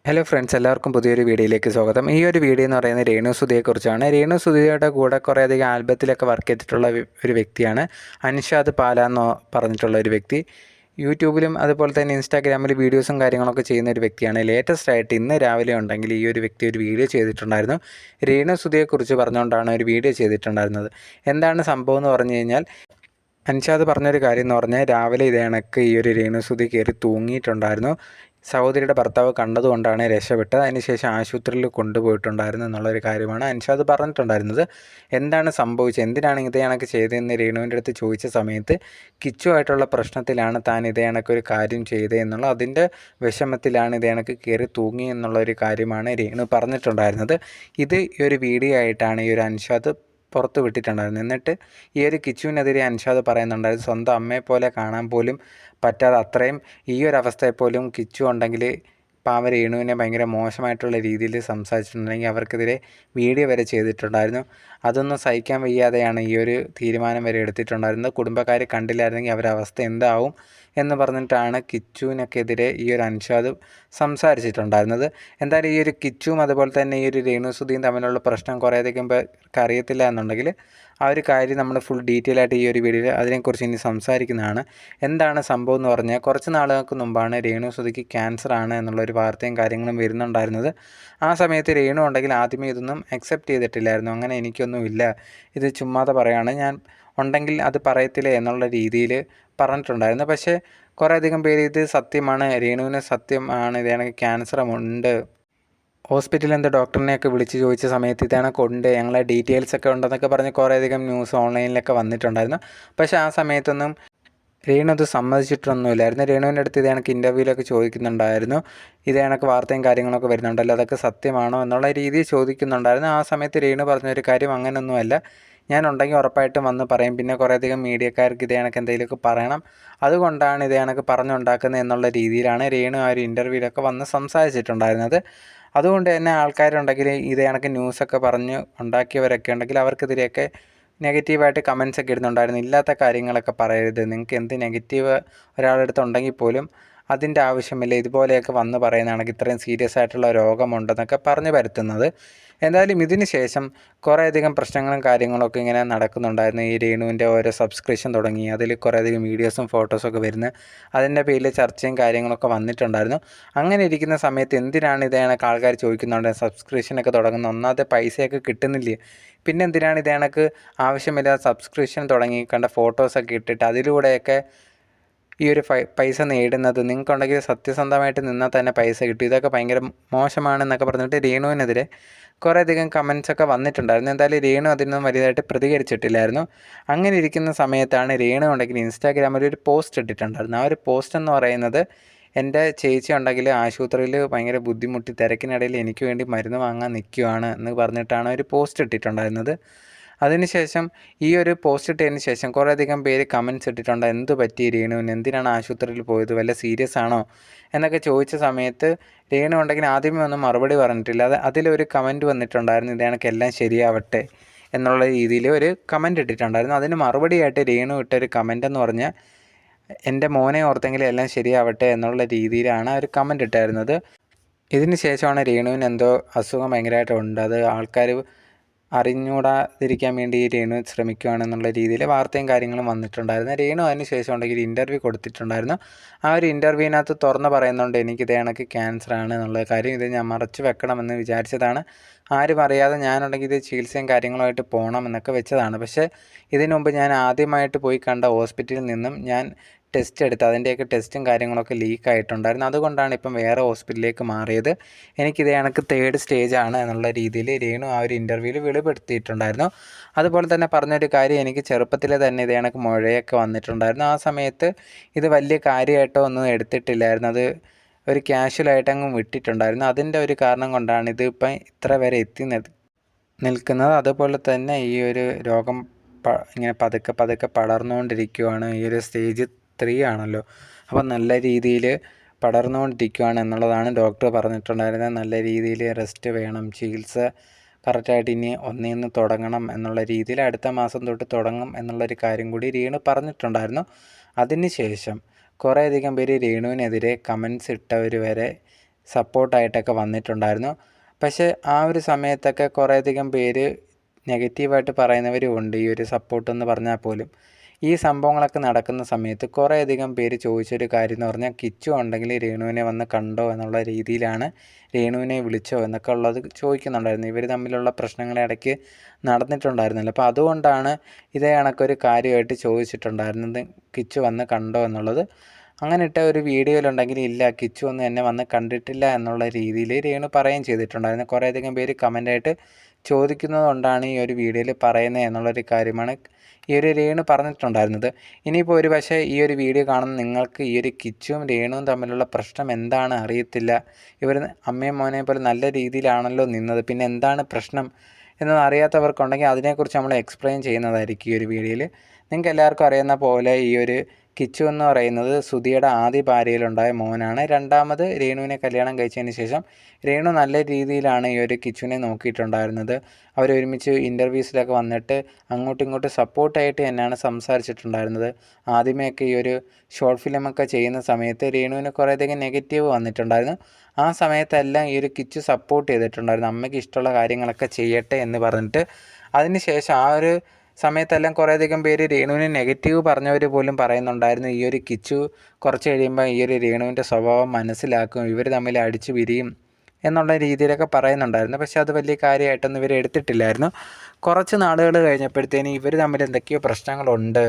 Hello friends, എല്ലാവർക്കും പുതിയൊരു വീഡിയോയിലേക്ക് സ്വാഗതം. ഈ ഒരു വീഡിയോ എന്ന് പറയുന്നത് രേണു സുധിയെക്കുറിച്ചാണ്. രേണു സുധിയുടെ കൂടെ കുറേയധികം ആൽബത്തിലൊക്കെ വർക്ക് ചെയ്തിട്ടുള്ള ഒരു വ്യക്തിയാണ് അൻഷാദ് പാല എന്ന് പറഞ്ഞിട്ടുള്ള ഒരു വ്യക്തി. യൂട്യൂബിലും അതുപോലെ തന്നെ ഇൻസ്റ്റാഗ്രാമിൽ വീഡിയോസും കാര്യങ്ങളൊക്കെ ചെയ്യുന്ന ഒരു വ്യക്തിയാണ്. ലേറ്റസ്റ്റ് ആയിട്ട് ഇന്ന് രാവിലെ ഉണ്ടെങ്കിൽ ഈ ഒരു വ്യക്തി ഒരു വീഡിയോ ചെയ്തിട്ടുണ്ടായിരുന്നു. രേണു സുധിയെക്കുറിച്ച് പറഞ്ഞുകൊണ്ടാണ് ഒരു വീഡിയോ ചെയ്തിട്ടുണ്ടായിരുന്നത്. എന്താണ് സംഭവം എന്ന് പറഞ്ഞു കഴിഞ്ഞാൽ, അൻഷാദ് പറഞ്ഞൊരു കാര്യം എന്ന് പറഞ്ഞാൽ, രാവിലെ ഇതേ കണക്ക് ഈ ഒരു രേണു സുധി കയറി തൂങ്ങിയിട്ടുണ്ടായിരുന്നു. സഹോദരിയുടെ ഭർത്താവ് കണ്ടതുകൊണ്ടാണ് രക്ഷപ്പെട്ടത്. അതിനുശേഷം ആശുപത്രിയിൽ കൊണ്ടുപോയിട്ടുണ്ടായിരുന്നു എന്നുള്ളൊരു കാര്യമാണ് അൻഷാദ് പറഞ്ഞിട്ടുണ്ടായിരുന്നത്. എന്താണ് സംഭവിച്ചത്, എന്തിനാണ് ഇതേ കണക്ക് ചെയ്തതെന്ന് രേണുവിൻ്റെ അടുത്ത് ചോദിച്ച സമയത്ത്, കിച്ചുവായിട്ടുള്ള പ്രശ്നത്തിലാണ് താൻ ഇതേ കണക്കൊരു കാര്യം ചെയ്തത് എന്നുള്ള അതിൻ്റെ വിഷമത്തിലാണ് ഇതേ കണക്ക് കയറി തൂങ്ങി എന്നുള്ളൊരു കാര്യമാണ് രേണു പറഞ്ഞിട്ടുണ്ടായിരുന്നത്. ഇത് ഈ ഒരു വീഡിയോ ആയിട്ടാണ് ഈ ഒരു അൻഷാദ് പുറത്ത് വിട്ടിട്ടുണ്ടായിരുന്നു. എന്നിട്ട് ഈ ഒരു കിച്ചുവിനെതിരെ അൻഷാദ് പറയുന്നുണ്ടായിരുന്നു, സ്വന്തം അമ്മയെ പോലെ കാണാൻ പോലും പറ്റാതെ അത്രയും ഈ ഒരു അവസ്ഥയെപ്പോലും കിച്ചു ഉണ്ടെങ്കിൽ പാവ രേണുവിനെ ഭയങ്കര മോശമായിട്ടുള്ള രീതിയിൽ സംസാരിച്ചിട്ടുണ്ടെങ്കിൽ അവർക്കെതിരെ വീഡിയോ വരെ ചെയ്തിട്ടുണ്ടായിരുന്നു. അതൊന്നും സഹിക്കാൻ വയ്യാതെയാണ് ഈ ഒരു തീരുമാനം വരെ എടുത്തിട്ടുണ്ടായിരുന്നത്. കുടുംബക്കാർ കണ്ടില്ലായിരുന്നെങ്കിൽ അവരുടെ അവസ്ഥ എന്താവും എന്ന് പറഞ്ഞിട്ടാണ് കിച്ചുവിനൊക്കെതിരെ ഈ ഒരു അൻഷാദ് സംസാരിച്ചിട്ടുണ്ടായിരുന്നത്. എന്തായാലും ഈ ഒരു കിച്ചുവും അതുപോലെ തന്നെ ഈ ഒരു രേണു സുധിയും തമ്മിലുള്ള പ്രശ്നം കുറേയധികം പേർക്ക് അറിയത്തില്ല എന്നുണ്ടെങ്കിൽ ആ ഒരു കാര്യം നമ്മൾ ഫുൾ ഡീറ്റെയിൽ ആയിട്ട് ഈ ഒരു വീഡിയോയിൽ അതിനെക്കുറിച്ച് ഇനി സംസാരിക്കുന്നതാണ്. എന്താണ് സംഭവം എന്ന് പറഞ്ഞാൽ, കുറച്ച് നാളുകൾക്ക് മുമ്പാണ് രേണു സുധിക്ക് ക്യാൻസർ ആണ് എന്നുള്ളൊരു വാർത്തയും കാര്യങ്ങളും വരുന്നുണ്ടായിരുന്നത്. ആ സമയത്ത് രേണു ഉണ്ടെങ്കിൽ ആദ്യമേ ഇതൊന്നും അക്സെപ്റ്റ് ചെയ്തിട്ടില്ലായിരുന്നു. അങ്ങനെ എനിക്കൊന്നുമില്ല, ഇത് ചുമ്മാതെ പറയാണ്, ഞാൻ ഉണ്ടെങ്കിൽ അത് പറയത്തില്ല എന്നുള്ള രീതിയിൽ പറഞ്ഞിട്ടുണ്ടായിരുന്നു. പക്ഷേ കുറേയധികം പേര് ഇത് സത്യമാണ്, രേണുവിന് സത്യമാണ്, ഇതാണെങ്കിൽ ക്യാൻസറുമുണ്ട്, ഹോസ്പിറ്റലിൽ എന്തോ ഡോക്ടറിനെയൊക്കെ വിളിച്ച് ചോദിച്ച സമയത്ത് ഇതേണൊക്കെ ഉണ്ട്, ഞങ്ങളെ ഡീറ്റെയിൽസൊക്കെ ഉണ്ടെന്നൊക്കെ പറഞ്ഞ് കുറേയധികം ന്യൂസ് ഓൺലൈനിലൊക്കെ വന്നിട്ടുണ്ടായിരുന്നു. പക്ഷേ ആ സമയത്തൊന്നും രേണു അത് സമ്മതിച്ചിട്ടൊന്നുമില്ലായിരുന്നു. രേണുവിൻ്റെ അടുത്ത് ഇതേണക്ക് ഇൻ്റർവ്യൂവിലൊക്കെ ചോദിക്കുന്നുണ്ടായിരുന്നു, ഇതേണക്ക് വാർത്തയും കാര്യങ്ങളൊക്കെ വരുന്നുണ്ടല്ലോ, അതൊക്കെ സത്യമാണോ എന്നുള്ള രീതിയിൽ ചോദിക്കുന്നുണ്ടായിരുന്നു. ആ സമയത്ത് രേണു പറഞ്ഞൊരു കാര്യം, അങ്ങനെയൊന്നുമല്ല, ഞാൻ ഉണ്ടെങ്കിൽ ഉറപ്പായിട്ടും വന്ന് പറയും, പിന്നെ കുറേയധികം മീഡിയക്കാർക്ക് ഇതേണക്ക് എന്തെങ്കിലുമൊക്കെ പറയണം, അതുകൊണ്ടാണ് ഇതേണക്ക് പറഞ്ഞുണ്ടാക്കുന്നത് എന്നുള്ള രീതിയിലാണ് രേണു ആ ഒരു ഇൻ്റർവ്യൂവിലൊക്കെ വന്ന് സംസാരിച്ചിട്ടുണ്ടായിരുന്നത്. അതുകൊണ്ട് തന്നെ ആൾക്കാരുണ്ടെങ്കിൽ ഇതേ കണക്ക് ന്യൂസൊക്കെ പറഞ്ഞ് ഉണ്ടാക്കിയവരൊക്കെ ഉണ്ടെങ്കിൽ അവർക്കെതിരെയൊക്കെ നെഗറ്റീവായിട്ട് കമൻസൊക്കെ ഇടുന്നുണ്ടായിരുന്നു. ഇല്ലാത്ത കാര്യങ്ങളൊക്കെ പറയരുത്, നിങ്ങൾക്ക് എന്ത് നെഗറ്റീവ് ഒരാളെടുത്തുണ്ടെങ്കിൽ പോലും അതിൻ്റെ ആവശ്യമില്ല, ഇതുപോലെയൊക്കെ വന്ന് പറയുന്നതാണെങ്കിൽ ഇത്രയും സീരിയസ് ആയിട്ടുള്ള രോഗമുണ്ടെന്നൊക്കെ പറഞ്ഞ് വരുത്തുന്നത്. എന്തായാലും ഇതിന് ശേഷം കുറേയധികം പ്രശ്നങ്ങളും കാര്യങ്ങളൊക്കെ ഇങ്ങനെ നടക്കുന്നുണ്ടായിരുന്നു. ഈ രേണുവിൻ്റെ ഓരോ സബ്സ്ക്രിപ്ഷൻ തുടങ്ങി, അതിൽ കുറേയധികം വീഡിയോസും ഫോട്ടോസൊക്കെ വരുന്ന, അതിൻ്റെ പേരിൽ ചർച്ചയും കാര്യങ്ങളൊക്കെ വന്നിട്ടുണ്ടായിരുന്നു. അങ്ങനെ ഇരിക്കുന്ന സമയത്ത് എന്തിനാണ് ഇതേണക്ക് ആൾക്കാർ ചോദിക്കുന്നുണ്ട്, സബ്സ്ക്രിപ്ഷനൊക്കെ തുടങ്ങുന്ന, ഒന്നാമത്തെ പൈസയൊക്കെ കിട്ടുന്നില്ലേ, പിന്നെ എന്തിനാണ് ഇതേണക്ക് ആവശ്യമില്ലാതെ സബ്സ്ക്രിപ്ഷൻ തുടങ്ങി കണ്ട ഫോട്ടോസൊക്കെ ഇട്ടിട്ട് അതിലൂടെയൊക്കെ ഈ ഒരു പൈസ നേടുന്നത്, നിങ്ങൾക്കുണ്ടെങ്കിൽ സത്യസന്ധമായിട്ട് നിന്നാൽ തന്നെ പൈസ കിട്ടും, ഇതൊക്കെ ഭയങ്കര മോശമാണെന്നൊക്കെ പറഞ്ഞിട്ട് രേണുവിനെതിരെ കുറേയധികം കമൻസൊക്കെ വന്നിട്ടുണ്ടായിരുന്നു. എന്തായാലും രേണു അതിനൊന്നും വലുതായിട്ട് പ്രതികരിച്ചിട്ടില്ലായിരുന്നു. അങ്ങനെ ഇരിക്കുന്ന സമയത്താണ് രേണു ഉണ്ടെങ്കിൽ ഇൻസ്റ്റാഗ്രാമിൽ ഒരു പോസ്റ്റ് ഇട്ടിട്ടുണ്ടായിരുന്നു. ആ ഒരു പോസ്റ്റ് എന്ന് പറയുന്നത്, എൻ്റെ ചേച്ചി ഉണ്ടെങ്കിൽ ആശുപത്രിയിൽ ഭയങ്കര ബുദ്ധിമുട്ടി തിരക്കിനിടയിൽ എനിക്ക് വേണ്ടി മരുന്ന് വാങ്ങാൻ നിൽക്കുകയാണ് എന്ന് പറഞ്ഞിട്ടാണ് ഒരു പോസ്റ്റ് ഇട്ടിട്ടുണ്ടായിരുന്നത്. അതിനുശേഷം ഈ ഒരു പോസ്റ്റ് ഇട്ടതിന് ശേഷം കുറേയധികം പേര് കമൻറ്റ്സ് ഇട്ടിട്ടുണ്ട്, എന്ത് പറ്റി രേണുവിന്, എന്തിനാണ് ആശുപത്രിയിൽ പോയത്, വല്ല സീരിയസ് ആണോ എന്നൊക്കെ ചോദിച്ച സമയത്ത് രേണു ഉണ്ടെങ്കിൽ ആദ്യമേ ഒന്നും മറുപടി പറഞ്ഞിട്ടില്ല. അതിലൊരു കമൻറ്റ് വന്നിട്ടുണ്ടായിരുന്നു, ഇതേണക്ക് എല്ലാം ശരിയാവട്ടെ എന്നുള്ള രീതിയിൽ ഒരു കമൻറ്റ് ഇട്ടിട്ടുണ്ടായിരുന്നു. അതിന് മറുപടിയായിട്ട് രേണു ഇട്ടൊരു കമൻ്റ് എന്ന് പറഞ്ഞാൽ, എൻ്റെ മോനെ ഓർത്തെങ്കിലും എല്ലാം ശരിയാവട്ടെ എന്നുള്ള രീതിയിലാണ് ഒരു കമൻറ്റ് ഇട്ടായിരുന്നത്. ഇതിന് ശേഷമാണ് രേണുവിന് എന്തോ അസുഖം ഭയങ്കരമായിട്ടുണ്ട്, അത് ആൾക്കാർ അറിഞ്ഞുകൂടാതിരിക്കാൻ വേണ്ടി രേണു ശ്രമിക്കുകയാണെന്നുള്ള രീതിയിൽ വാർത്തയും കാര്യങ്ങളും വന്നിട്ടുണ്ടായിരുന്നു. രേണു അതിന് ശേഷം ഉണ്ടെങ്കിൽ ഇൻ്റർവ്യൂ കൊടുത്തിട്ടുണ്ടായിരുന്നു. ആ ഒരു ഇൻ്റർവ്യൂവിനകത്ത് തുറന്ന് പറയുന്നുണ്ട്, എനിക്കിതേ കണക്ക് ക്യാൻസറാണ് എന്നുള്ള കാര്യം, ഇത് ഞാൻ മറച്ചു വെക്കണമെന്ന് വിചാരിച്ചതാണ്, ആരും അറിയാതെ ഞാനുണ്ടെങ്കിൽ ഇത് ചികിത്സയും കാര്യങ്ങളുമായിട്ട് പോകണം എന്നൊക്കെ വെച്ചതാണ്. പക്ഷേ ഇതിനു മുമ്പ് ഞാൻ ആദ്യമായിട്ട് പോയി കണ്ട ഹോസ്പിറ്റലിൽ നിന്നും ഞാൻ ടെസ്റ്റ് എടുത്ത് അതിൻ്റെയൊക്കെ ടെസ്റ്റും കാര്യങ്ങളൊക്കെ ലീക്കായിട്ടുണ്ടായിരുന്നു. അതുകൊണ്ടാണ് ഇപ്പം വേറെ ഹോസ്പിറ്റലിലേക്ക് മാറിയത്, എനിക്കിതേ കണക്ക് 3rd സ്റ്റേജാണ് എന്നുള്ള രീതിയിൽ രേണു ആ ഒരു ഇൻ്റർവ്യൂവിൽ വെളിപ്പെടുത്തിയിട്ടുണ്ടായിരുന്നു. അതുപോലെ തന്നെ പറഞ്ഞൊരു കാര്യം, എനിക്ക് ചെറുപ്പത്തിലെ തന്നെ ഇതേ കണക്ക് മുഴയൊക്കെ വന്നിട്ടുണ്ടായിരുന്നു. ആ സമയത്ത് ഇത് വലിയ കാര്യമായിട്ടോ ഒന്നും എടുത്തിട്ടില്ലായിരുന്നു, അത് ഒരു ക്യാഷ്വലായിട്ട് അങ്ങ് വിട്ടിട്ടുണ്ടായിരുന്നു. അതിൻ്റെ ഒരു കാരണം കൊണ്ടാണ് ഇതിപ്പം ഇത്ര വരെ എത്തി നിൽക്കുന്നത്. അതുപോലെ തന്നെ ഈ ഒരു രോഗം ഇങ്ങനെ പതുക്കെ പതുക്കെ പടർന്നുകൊണ്ടിരിക്കുകയാണ്. ഈ ഒരു സ്റ്റേജ് 3 ആണല്ലോ, അപ്പം നല്ല രീതിയിൽ പടർന്നുകൊണ്ടിരിക്കുകയാണ് എന്നുള്ളതാണ് ഡോക്ടർ പറഞ്ഞിട്ടുണ്ടായിരുന്നത്. നല്ല രീതിയിൽ റെസ്റ്റ് വേണം, ചികിത്സ കറക്റ്റായിട്ട് ഇനി ഒന്നേന്ന് തുടങ്ങണം എന്നുള്ള രീതിയിൽ അടുത്ത മാസം തൊട്ട് തുടങ്ങും എന്നുള്ളൊരു കാര്യം കൂടി രേണു പറഞ്ഞിട്ടുണ്ടായിരുന്നു. അതിന് ശേഷം കുറേയധികം പേര് രേണുവിനെതിരെ കമൻസ് ഇട്ടവർ വരെ സപ്പോർട്ടായിട്ടൊക്കെ വന്നിട്ടുണ്ടായിരുന്നു. പക്ഷേ ആ ഒരു സമയത്തൊക്കെ കുറേയധികം പേര് നെഗറ്റീവായിട്ട് പറയുന്നവരും ഉണ്ട് ഈ ഒരു സപ്പോർട്ടെന്ന് പറഞ്ഞാൽ പോലും. ഈ സംഭവങ്ങളൊക്കെ നടക്കുന്ന സമയത്ത് കുറേയധികം പേര് ചോദിച്ചൊരു കാര്യം എന്ന് പറഞ്ഞാൽ കിച്ചു ഉണ്ടെങ്കിൽ രേണുവിനെ വന്ന് കണ്ടോ എന്നുള്ള രീതിയിലാണ്, രേണുവിനെ വിളിച്ചോ എന്നൊക്കെ ഉള്ളത് ചോദിക്കുന്നുണ്ടായിരുന്നു. ഇവർ തമ്മിലുള്ള പ്രശ്നങ്ങൾ ഇടയ്ക്ക് നടന്നിട്ടുണ്ടായിരുന്നല്ലോ. അപ്പോൾ അതുകൊണ്ടാണ് ഇതേ കണക്കൊരു കാര്യമായിട്ട് ചോദിച്ചിട്ടുണ്ടായിരുന്നത്, കിച്ചു വന്ന് കണ്ടോ എന്നുള്ളത്. അങ്ങനെ ഇട്ട ഒരു വീഡിയോയിലുണ്ടെങ്കിൽ ഇല്ല, കിച്ചു ഒന്നും എന്നെ വന്ന് കണ്ടിട്ടില്ല എന്നുള്ള രീതിയിൽ രേണു പറയുകയും ചെയ്തിട്ടുണ്ടായിരുന്നു. കുറേയധികം പേര് കമൻ്റായിട്ട് ചോദിക്കുന്നത് കൊണ്ടാണ് ഈ ഒരു വീഡിയോയിൽ പറയുന്നത് എന്നുള്ളൊരു കാര്യമാണ് ഈ ഒരു രേണു പറഞ്ഞിട്ടുണ്ടായിരുന്നത്. ഇനിയിപ്പോൾ ഒരു പക്ഷേ ഈ ഒരു വീഡിയോ കാണുന്ന നിങ്ങൾക്ക് ഈ ഒരു കിച്ചുവും രേണുവും തമ്മിലുള്ള പ്രശ്നം എന്താണ് അറിയത്തില്ല. ഇവർ അമ്മയും മോനെയും പോലെ നല്ല രീതിയിലാണല്ലോ നിന്നത്, പിന്നെ എന്താണ് പ്രശ്നം എന്നത് അറിയാത്തവർക്കുണ്ടെങ്കിൽ അതിനെക്കുറിച്ച് നമ്മൾ എക്സ്പ്ലെയിൻ ചെയ്യുന്നതായിരിക്കും ഈ ഒരു വീഡിയോയിൽ. നിങ്ങൾക്ക് എല്ലാവർക്കും അറിയുന്ന പോലെ ഈ ഒരു കിച്ചു എന്ന് പറയുന്നത് സുധിയുടെ ആദ്യ ഭാര്യയിലുണ്ടായ മോനാണ്. രണ്ടാമത് രേണുവിനെ കല്യാണം കഴിച്ചതിന് ശേഷം രേണു നല്ല രീതിയിലാണ് ഈ ഒരു കിച്ചുവിനെ നോക്കിയിട്ടുണ്ടായിരുന്നത്. അവരൊരുമിച്ച് ഇൻ്റർവ്യൂസിലൊക്കെ വന്നിട്ട് അങ്ങോട്ടും ഇങ്ങോട്ടും സപ്പോർട്ടായിട്ട് തന്നെയാണ് സംസാരിച്ചിട്ടുണ്ടായിരുന്നത്. ആദ്യമേയൊക്കെ ഈ ഒരു ഷോർട്ട് ഫിലിമൊക്കെ ചെയ്യുന്ന സമയത്ത് രേണുവിന് കുറേയധികം നെഗറ്റീവ് വന്നിട്ടുണ്ടായിരുന്നു. ആ സമയത്തെല്ലാം ഈ ഒരു കിച്ചു സപ്പോർട്ട് ചെയ്തിട്ടുണ്ടായിരുന്നു, അമ്മയ്ക്ക് ഇഷ്ടമുള്ള കാര്യങ്ങളൊക്കെ ചെയ്യട്ടെ എന്ന് പറഞ്ഞിട്ട്. അതിന് ശേഷം ആ ഒരു സമയത്തെല്ലാം കുറേയധികം പേര് രേണുവിന് നെഗറ്റീവ് പറഞ്ഞവർ പോലും പറയുന്നുണ്ടായിരുന്നു, ഈ ഒരു കിച്ചു കുറച്ച് കഴിയുമ്പോൾ ഈ ഒരു രേണുവിൻ്റെ സ്വഭാവം മനസ്സിലാക്കും, ഇവർ തമ്മിൽ അടിച്ചു പിരിയും എന്നുള്ള രീതിയിലൊക്കെ പറയുന്നുണ്ടായിരുന്നു. പക്ഷേ അത് വലിയ കാര്യമായിട്ടൊന്നും ഇവർ എടുത്തിട്ടില്ലായിരുന്നു. കുറച്ച് നാളുകൾ കഴിഞ്ഞപ്പോഴത്തേന് ഇവർ തമ്മിൽ എന്തൊക്കെയോ പ്രശ്നങ്ങളുണ്ട്,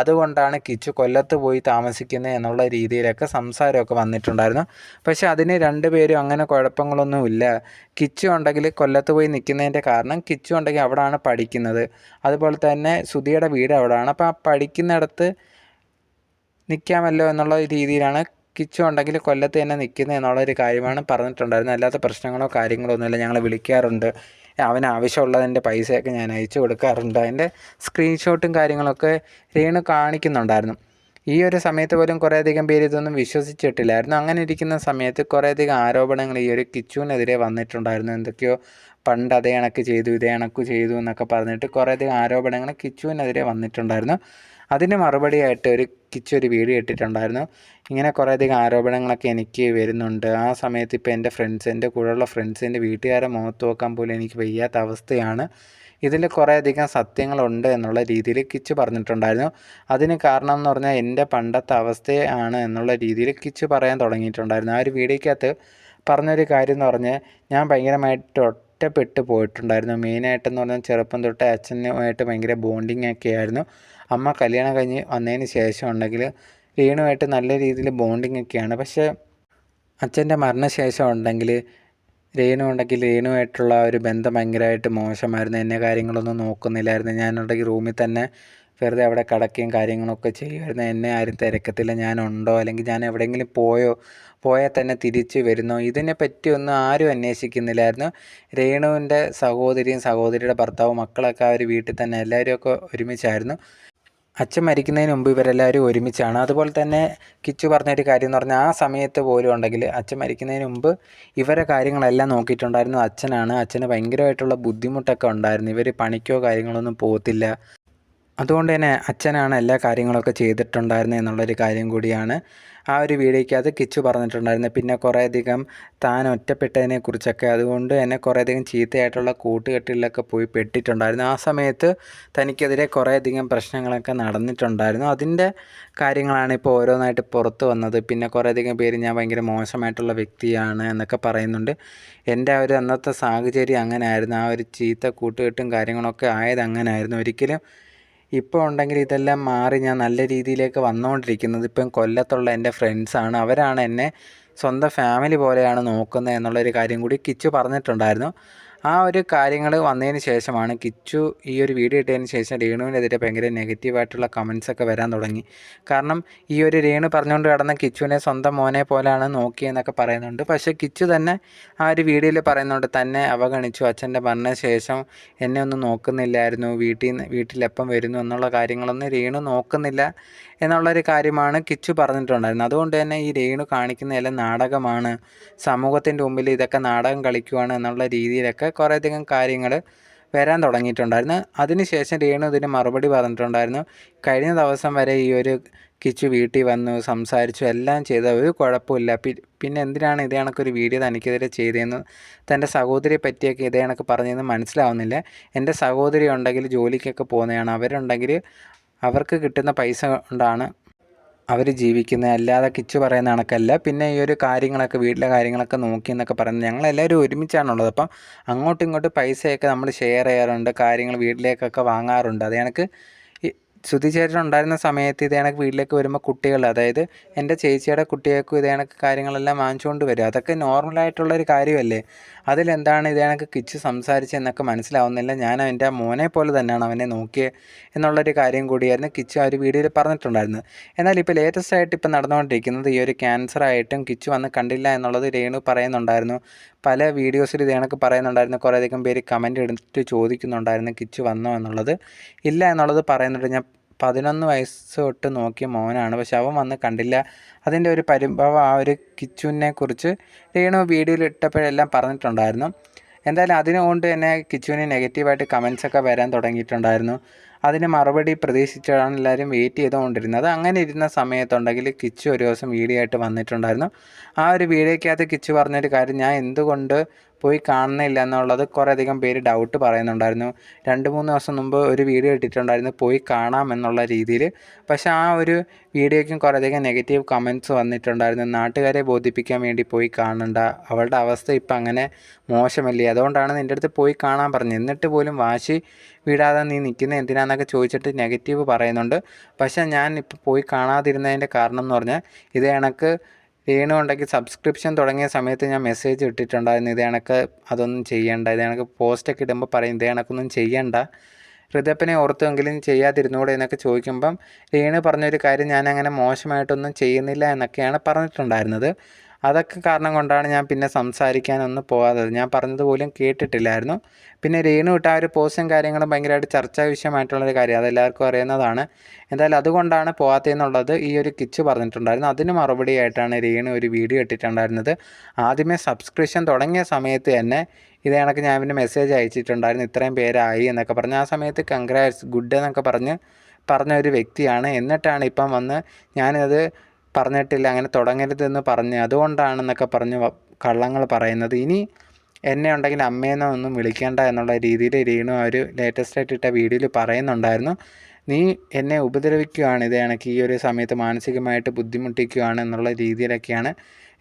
അതുകൊണ്ടാണ് കിച്ചു കൊല്ലത്ത് പോയി താമസിക്കുന്നത് എന്നുള്ള രീതിയിലൊക്കെ സംസാരമൊക്കെ വന്നിട്ടുണ്ടായിരുന്നു. പക്ഷേ അതിന് രണ്ടുപേരും അങ്ങനെ കുഴപ്പങ്ങളൊന്നുമില്ല. കിച്ചു ഉണ്ടെങ്കിൽ കൊല്ലത്ത് പോയി നിൽക്കുന്നതിൻ്റെ കാരണം കിച്ചു ഉണ്ടെങ്കിൽ അവിടെയാണ് പഠിക്കുന്നത്, അതുപോലെ തന്നെ സുധിയുടെ വീട് അവിടെയാണ്. അപ്പോൾ ആ പഠിക്കുന്നിടത്ത് നിൽക്കാമല്ലോ എന്നുള്ള രീതിയിലാണ് കിച്ചു ഉണ്ടെങ്കിൽ കൊല്ലത്ത് തന്നെ നിൽക്കുന്നത് എന്നുള്ളൊരു കാര്യമാണ് പറഞ്ഞിട്ടുണ്ടായിരുന്നത്. അല്ലാത്ത പ്രശ്നങ്ങളോ കാര്യങ്ങളോ ഒന്നുമില്ല, ഞങ്ങൾ വിളിക്കാറുണ്ട്, അവന് ആവശ്യമുള്ളതിൻ്റെ പൈസയൊക്കെ ഞാൻ അയച്ചു കൊടുക്കാറുണ്ട്. അതിൻ്റെ സ്ക്രീൻഷോട്ടും കാര്യങ്ങളൊക്കെ രേണു കാണിക്കുന്നുണ്ടായിരുന്നു. ഈ ഒരു സമയത്ത് പോലും കുറേയധികം പേര് ഇതൊന്നും വിശ്വസിച്ചിട്ടില്ലായിരുന്നു. അങ്ങനെ ഇരിക്കുന്ന സമയത്ത് കുറേയധികം ആരോപണങ്ങൾ ഈ ഒരു കിച്ചുവിനെതിരെ വന്നിട്ടുണ്ടായിരുന്നു. എന്തൊക്കെയോ പണ്ട് അതേ കണക്ക് ചെയ്തു, ഇതേ കണക്ക് ചെയ്തു എന്നൊക്കെ പറഞ്ഞിട്ട് കുറേയധികം ആരോപണങ്ങൾ കിച്ചുവിനെതിരെ വന്നിട്ടുണ്ടായിരുന്നു. അതിന് മറുപടിയായിട്ട് കിച്ചു ഒരു വീഡിയോ ഇട്ടിട്ടുണ്ടായിരുന്നു, ഇങ്ങനെ കുറേയധികം ആരോപണങ്ങളൊക്കെ എനിക്ക് വരുന്നുണ്ട്, ആ സമയത്ത് ഇപ്പോൾ എൻ്റെ കൂടെയുള്ള ഫ്രണ്ട്സിൻ്റെ വീട്ടുകാരെ മുഖത്ത് നോക്കാൻ പോലും എനിക്ക് വയ്യാത്ത അവസ്ഥയാണ്, ഇതിൽ കുറേയധികം സത്യങ്ങളുണ്ട് എന്നുള്ള രീതിയിൽ കിച്ചു പറഞ്ഞിട്ടുണ്ടായിരുന്നു. അതിന് കാരണം എന്ന് പറഞ്ഞാൽ എൻ്റെ പണ്ടത്തെ അവസ്ഥയാണ് എന്നുള്ള രീതിയിൽ കിച്ചു പറയാൻ തുടങ്ങിയിട്ടുണ്ടായിരുന്നു. ആ ഒരു വീഡിയോയ്ക്കകത്ത് പറഞ്ഞൊരു കാര്യം എന്ന് പറഞ്ഞാൽ, ഞാൻ ഭയങ്കരമായിട്ട് ഒറ്റപ്പെട്ടു പോയിട്ടുണ്ടായിരുന്നു. മെയിനായിട്ടെന്ന് പറഞ്ഞാൽ ചെറുപ്പം തൊട്ടേ അച്ഛനുമായിട്ട് ഭയങ്കര ബോണ്ടിങ് ഒക്കെ ആയിരുന്നു. അമ്മ കല്യാണം കഴിഞ്ഞ് വന്നതിന് ശേഷം ഉണ്ടെങ്കിൽ രേണുമായിട്ട് നല്ല രീതിയിൽ ബോണ്ടിങ് ഒക്കെയാണ്. പക്ഷേ അച്ഛൻ്റെ മരണശേഷം ഉണ്ടെങ്കിൽ രേണുവായിട്ടുള്ള ഒരു ബന്ധം ഭയങ്കരമായിട്ട് മോശമായിരുന്നു. എന്നെ കാര്യങ്ങളൊന്നും നോക്കുന്നില്ലായിരുന്നു. ഞാനുണ്ടെങ്കിൽ റൂമിൽ തന്നെ വെറുതെ അവിടെ കിടക്കുകയും കാര്യങ്ങളൊക്കെ ചെയ്യുമായിരുന്നു. എന്നെ ആരും തിരക്കത്തില്ല, ഞാനുണ്ടോ അല്ലെങ്കിൽ ഞാൻ എവിടെയെങ്കിലും പോയാൽ തന്നെ തിരിച്ച് വരുന്നോ, ഇതിനെപ്പറ്റിയൊന്നും ആരും അന്വേഷിക്കുന്നില്ലായിരുന്നു. രേണുവിൻ്റെ സഹോദരിയുടെ ഭർത്താവും മക്കളൊക്കെ ആ ഒരു വീട്ടിൽ തന്നെ എല്ലാവരുമൊക്കെ ഒരുമിച്ചായിരുന്നു. അച്ഛൻ മരിക്കുന്നതിന് മുമ്പ് ഇവരെല്ലാവരും ഒരുമിച്ചാണ്. അതുപോലെ തന്നെ കിച്ചു പറഞ്ഞൊരു കാര്യം എന്ന് പറഞ്ഞാൽ, ആ സമയത്ത് പോലും ഉണ്ടെങ്കിൽ അച്ഛൻ മരിക്കുന്നതിന് മുമ്പ് ഇവരെ കാര്യങ്ങളെല്ലാം നോക്കിയിട്ടുണ്ടായിരുന്നു അച്ഛനാണ്. അച്ഛന് ഭയങ്കരമായിട്ടുള്ള ബുദ്ധിമുട്ടൊക്കെ ഉണ്ടായിരുന്നു, ഇവർ പണിക്കോ കാര്യങ്ങളൊന്നും പോകത്തില്ല, അതുകൊണ്ട് തന്നെ അച്ഛനാണ് എല്ലാ കാര്യങ്ങളൊക്കെ ചെയ്തിട്ടുണ്ടായിരുന്നത് എന്നുള്ളൊരു കാര്യം കൂടിയാണ് ആ ഒരു വീഡിയോയ്ക്കകത്ത് കിച്ചു പറഞ്ഞിട്ടുണ്ടായിരുന്നത്. പിന്നെ കുറേയധികം താൻ ഒറ്റപ്പെട്ടതിനെക്കുറിച്ചൊക്കെ, അതുകൊണ്ട് തന്നെ കുറേയധികം ചീത്തയായിട്ടുള്ള കൂട്ടുകെട്ടുകളിലൊക്കെ പോയി പെട്ടിട്ടുണ്ടായിരുന്നു. ആ സമയത്ത് തനിക്കെതിരെ കുറേയധികം പ്രശ്നങ്ങളൊക്കെ നടന്നിട്ടുണ്ടായിരുന്നു. അതിൻ്റെ കാര്യങ്ങളാണ് ഇപ്പോൾ ഓരോന്നായിട്ട് പുറത്ത് വന്നത്. പിന്നെ കുറേയധികം പേര് ഞാൻ ഭയങ്കര മോശമായിട്ടുള്ള വ്യക്തിയാണ് എന്നൊക്കെ പറയുന്നുണ്ട്. എൻ്റെ ആ ഒരു അന്നത്തെ സാഹചര്യം അങ്ങനെ ആയിരുന്നു, ആ ഒരു ചീത്ത കൂട്ടുകെട്ടും കാര്യങ്ങളൊക്കെ ആയത് അങ്ങനെ ആയിരുന്നു. ഒരിക്കലും ഇപ്പോൾ ഉണ്ടെങ്കിൽ ഇതെല്ലാം മാറി ഞാൻ നല്ല രീതിയിലേക്ക് വന്നുകൊണ്ടിരിക്കുന്നത്. ഇപ്പം കൊല്ലത്തുള്ള എൻ്റെ ഫ്രണ്ട്സാണ്, അവരാണ് എന്നെ സ്വന്തം ഫാമിലി പോലെയാണ് നോക്കുന്നത് എന്നുള്ളൊരു കാര്യം കൂടി കിച്ചു പറഞ്ഞിട്ടുണ്ടായിരുന്നു. ആ ഒരു കാര്യങ്ങൾ വന്നതിന് ശേഷമാണ് കിച്ചു ഈ ഒരു വീഡിയോ ഇട്ടതിന് ശേഷം രേണുവിനെതിരെ ഭയങ്കര നെഗറ്റീവായിട്ടുള്ള കമൻസൊക്കെ വരാൻ തുടങ്ങി. കാരണം ഈ ഒരു രേണു പറഞ്ഞുകൊണ്ട് കിടന്ന കിച്ചുവിനെ സ്വന്തം മോനെ പോലെയാണ് നോക്കിയെന്നൊക്കെ പറയുന്നുണ്ട്. പക്ഷേ കിച്ചു തന്നെ ആ ഒരു വീഡിയോയിൽ പറയുന്നുണ്ട്, തന്നെ അവഗണിച്ചു, അച്ഛൻ്റെ മരണശേഷം എന്നെ ഒന്നും നോക്കുന്നില്ലായിരുന്നു, വീട്ടിലെപ്പം വരുന്നു എന്നുള്ള കാര്യങ്ങളൊന്നും രേണു നോക്കുന്നില്ല എന്നുള്ളൊരു കാര്യമാണ് കിച്ചു പറഞ്ഞിട്ടുണ്ടായിരുന്നത്. അതുകൊണ്ട് തന്നെ ഈ രേണു കാണിക്കുന്നതെല്ലാം നാടകമാണ്, സമൂഹത്തിൻ്റെ മുമ്പിൽ ഇതൊക്കെ നാടകം കളിക്കുവാണ് എന്നുള്ള രീതിയിലൊക്കെ കുറേയധികം കാര്യങ്ങൾ വരാൻ തുടങ്ങിയിട്ടുണ്ടായിരുന്നു. അതിനുശേഷം രേണു ഇതിന് മറുപടി പറഞ്ഞിട്ടുണ്ടായിരുന്നു. കഴിഞ്ഞ ദിവസം വരെ ഈ ഒരു കിച്ചു വീട്ടിൽ വന്നു സംസാരിച്ചു എല്ലാം ചെയ്ത ഒരു കുഴപ്പമില്ല. പിന്നെ എന്തിനാണ് ഇതേ കണക്കൊരു വീഡിയോ തനിക്കെതിരെ ചെയ്തതെന്ന് തൻ്റെ സഹോദരിയെ പറ്റിയൊക്കെ ഇതേ കണക്ക് പറഞ്ഞതെന്ന് മനസ്സിലാവുന്നില്ല. എൻ്റെ സഹോദരി ഉണ്ടെങ്കിൽ ജോലിക്കൊക്കെ പോകുന്നതാണ്, അവരുണ്ടെങ്കിൽ അവർക്ക് കിട്ടുന്ന പൈസ കൊണ്ടാണ് അവർ ജീവിക്കുന്നത്, അല്ലാതെ കിച്ചു പറയുന്ന കണക്കല്ല. പിന്നെ ഈ ഒരു കാര്യങ്ങളൊക്കെ വീട്ടിലെ കാര്യങ്ങളൊക്കെ നോക്കി എന്നൊക്കെ പറയുന്നത് ഞങ്ങളെല്ലാവരും ഒരുമിച്ചാണുള്ളത്. അപ്പം അങ്ങോട്ടും ഇങ്ങോട്ടും പൈസയൊക്കെ നമ്മൾ ഷെയർ ചെയ്യാറുണ്ട്, കാര്യങ്ങൾ വീട്ടിലേക്കൊക്കെ വാങ്ങാറുണ്ട്. അത് കണക്ക് ഈ ശ്രുതി ചേട്ടൻ ഉണ്ടായിരുന്ന സമയത്ത് ഇതേ കണക്ക് വീട്ടിലേക്ക് വരുമ്പോൾ കുട്ടികൾ, അതായത് എൻ്റെ ചേച്ചിയുടെ കുട്ടികൾക്കും ഇതേ കണക്ക് കാര്യങ്ങളെല്ലാം വാങ്ങിച്ചുകൊണ്ട് വരും. അതൊക്കെ നോർമലായിട്ടുള്ളൊരു കാര്യമല്ലേ. അതിലെന്താണ് ഇതേ കണക്ക് കിച്ചു സംസാരിച്ചതെന്നൊക്കെ മനസ്സിലാവുന്നില്ല. ഞാൻ എൻ്റെ മോനെ പോലെ തന്നെയാണ് അവനെ നോക്കിയത് എന്നുള്ളൊരു കാര്യം കൂടിയായിരുന്നു കിച്ചു ആ ഒരു വീഡിയോയിൽ പറഞ്ഞിട്ടുണ്ടായിരുന്നത്. എന്നാൽ ഇപ്പോൾ ലേറ്റസ്റ്റ് ആയിട്ട് ഇപ്പം നടന്നുകൊണ്ടിരിക്കുന്നത് ഈ ഒരു ക്യാൻസറായിട്ടും കിച്ചു വന്ന് കണ്ടില്ല എന്നുള്ളത് രേണു പറയുന്നുണ്ടായിരുന്നു. പല വീഡിയോസിൽ ഇത് കണക്ക് പറയുന്നുണ്ടായിരുന്നു. കുറേയധികം പേര് കമൻറ്റ് എടുത്തിട്ട് ചോദിക്കുന്നുണ്ടായിരുന്നു കിച്ചു വന്നോ എന്നുള്ളത്. ഇല്ല എന്നുള്ളത് പറയുന്നുണ്ട്. ഞാൻ 11 വയസ്സ് തൊട്ട് നോക്കിയ മോനാണ്, പക്ഷെ അവൻ വന്ന് കണ്ടില്ല. അതിൻ്റെ ഒരു പരിഭവം ആ ഒരു കിച്ചുവിനെ കുറിച്ച് രേണു വീഡിയോയിൽ ഇട്ടപ്പോഴെല്ലാം പറഞ്ഞിട്ടുണ്ടായിരുന്നു. എന്തായാലും അതിനുകൊണ്ട് തന്നെ കിച്ചുവിന് നെഗറ്റീവായിട്ട് കമൻസൊക്കെ വരാൻ തുടങ്ങിയിട്ടുണ്ടായിരുന്നു. അതിന് മറുപടി പ്രതീക്ഷിച്ചാണ് എല്ലാവരും വെയിറ്റ് ചെയ്തുകൊണ്ടിരുന്നത്. അങ്ങനെ ഇരുന്ന സമയത്തുണ്ടെങ്കിൽ കിച്ചു ഒരു ദിവസം വീഡിയോ ആയിട്ട് വന്നിട്ടുണ്ടായിരുന്നു. ആ ഒരു വീഡിയോയ്ക്കകത്ത് കിച്ചു പറഞ്ഞൊരു കാര്യം, ഞാൻ എന്തുകൊണ്ട് പോയി കാണുന്നില്ല എന്നുള്ളത് കുറേയധികം പേര് ഡൗട്ട് പറയുന്നുണ്ടായിരുന്നു. 2-3 ദിവസം മുമ്പ് ഒരു വീഡിയോ ഇട്ടിട്ടുണ്ടായിരുന്നു പോയി കാണാമെന്നുള്ള രീതിയിൽ. പക്ഷേ ആ ഒരു വീഡിയോയ്ക്കും കുറേയധികം നെഗറ്റീവ് കമൻറ്റ്സ് വന്നിട്ടുണ്ടായിരുന്നു. നാട്ടുകാരെ ബോധിപ്പിക്കാൻ വേണ്ടി പോയി കാണണ്ട, അവളുടെ അവസ്ഥ ഇപ്പം അങ്ങനെ മോശമല്ലേ, അതുകൊണ്ടാണ് നിൻ്റെ അടുത്ത് പോയി കാണാൻ പറഞ്ഞത്, എന്നിട്ട് പോലും വാശി വിടാതെ നീ നിൽക്കുന്നത് എന്തിനാണെന്നൊക്കെ ചോദിച്ചിട്ട് നെഗറ്റീവ് പറയുന്നുണ്ട്. പക്ഷേ ഞാൻ ഇപ്പോൾ പോയി കാണാതിരുന്നതിൻ്റെ കാരണം എന്ന് പറഞ്ഞാൽ ഇതേ കണക്ക് രേണു ഉണ്ടെങ്കിൽ സബ്സ്ക്രിപ്ഷൻ തുടങ്ങിയ സമയത്ത് ഞാൻ മെസ്സേജ് ഇട്ടിട്ടുണ്ടായിരുന്നു ഇതേ കണക്ക് അതൊന്നും ചെയ്യേണ്ട, ഇതേ കണക്ക് പോസ്റ്റൊക്കെ ഇടുമ്പോൾ പറയും ഇതേ കണക്കൊന്നും ചെയ്യണ്ട, ഋതപ്പനെ ഓർത്തുമെങ്കിലും ചെയ്യാതിരുന്നൂടെ എന്നൊക്കെ ചോദിക്കുമ്പം രേണു പറഞ്ഞൊരു കാര്യം, ഞാനങ്ങനെ മോശമായിട്ടൊന്നും ചെയ്യുന്നില്ല എന്നൊക്കെയാണ് പറഞ്ഞിട്ടുണ്ടായിരുന്നത്. അതൊക്കെ കാരണം കൊണ്ടാണ് ഞാൻ പിന്നെ സംസാരിക്കാനൊന്നും പോകാത്തത്. ഞാൻ പറഞ്ഞതുപോലും കേട്ടിട്ടില്ലായിരുന്നു. പിന്നെ രേണു ഇട്ട ആ ഒരു പോസ്റ്റും കാര്യങ്ങളും ഭയങ്കരമായിട്ട് ചർച്ചാ വിഷയമായിട്ടുള്ളൊരു കാര്യം, അതെല്ലാവർക്കും അറിയുന്നതാണ്. എന്തായാലും അതുകൊണ്ടാണ് പോകാത്തതെന്നുള്ളത് ഈ ഒരു കിച്ചു പറഞ്ഞിട്ടുണ്ടായിരുന്നു. അതിന് മറുപടിയായിട്ടാണ് രേണു ഒരു വീഡിയോ ഇട്ടിട്ടുണ്ടായിരുന്നത്. ആദ്യമേ സബ്സ്ക്രിപ്ഷൻ തുടങ്ങിയ സമയത്ത് തന്നെ ഇതേ കണക്ക് ഞാൻ പിന്നെ മെസ്സേജ് അയച്ചിട്ടുണ്ടായിരുന്നു, ഇത്രയും പേരായി എന്നൊക്കെ പറഞ്ഞ്. ആ സമയത്ത് കൺഗ്രാറ്റ്സ് ഗുഡ് എന്നൊക്കെ പറഞ്ഞ ഒരു വ്യക്തിയാണ്. എന്നിട്ടാണ് ഇപ്പം വന്ന് ഞാനത് പറഞ്ഞിട്ടില്ല, അങ്ങനെ തുടങ്ങരുതെന്ന് പറഞ്ഞ് അതുകൊണ്ടാണെന്നൊക്കെ പറഞ്ഞ് കള്ളങ്ങൾ പറയുന്നത്. ഇനി എന്നെ ഉണ്ടെങ്കിൽ അമ്മേന്നോ ഒന്നും വിളിക്കേണ്ട എന്നുള്ള രീതിയിൽ രേണു ആ ഒരു ലേറ്റസ്റ്റായിട്ട് ഇട്ട വീഡിയോയിൽ പറയുന്നുണ്ടായിരുന്നു. നീ എന്നെ ഉപദ്രവിക്കുകയാണ്, ഇതേ കണക്ക് ഈ ഒരു സമയത്ത് മാനസികമായിട്ട് ബുദ്ധിമുട്ടിക്കുകയാണ് എന്നുള്ള രീതിയിലൊക്കെയാണ്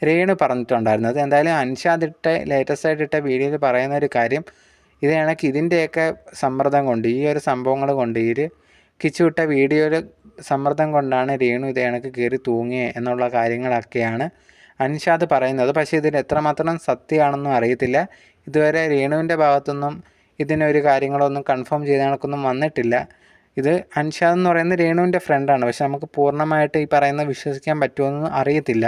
രേണു പറഞ്ഞിട്ടുണ്ടായിരുന്നത്. എന്തായാലും അൻഷാദ് ലേറ്റസ്റ്റായിട്ട് ഇട്ട വീഡിയോയിൽ പറയുന്ന ഒരു കാര്യം, ഇതേ കണക്ക് ഇതിൻ്റെയൊക്കെ സമ്മർദ്ദം കൊണ്ട്, ഈ ഒരു സംഭവങ്ങൾ കൊണ്ട്, ഈ ഒരു കിച്ചു ഇട്ട വീഡിയോയിൽ സമ്മർദ്ദം കൊണ്ടാണ് രേണു ഇതേ കണക്ക് കയറി തൂങ്ങിയത് എന്നുള്ള കാര്യങ്ങളൊക്കെയാണ് അൻഷാദ് പറയുന്നത്. പക്ഷേ ഇതിൽ എത്രമാത്രം സത്യമാണെന്നും അറിയത്തില്ല. ഇതുവരെ രേണുവിൻ്റെ ഭാഗത്തുനിന്നും ഇതിനൊരു കാര്യങ്ങളൊന്നും കൺഫേം ചെയ്ത കണക്കൊന്നും വന്നിട്ടില്ല. ഇത് അൻഷാദ് എന്ന് പറയുന്നത് രേണുവിൻ്റെ ഫ്രണ്ടാണ്. പക്ഷെ നമുക്ക് പൂർണ്ണമായിട്ട് ഈ പറയുന്നത് വിശ്വസിക്കാൻ പറ്റുമെന്ന് അറിയത്തില്ല.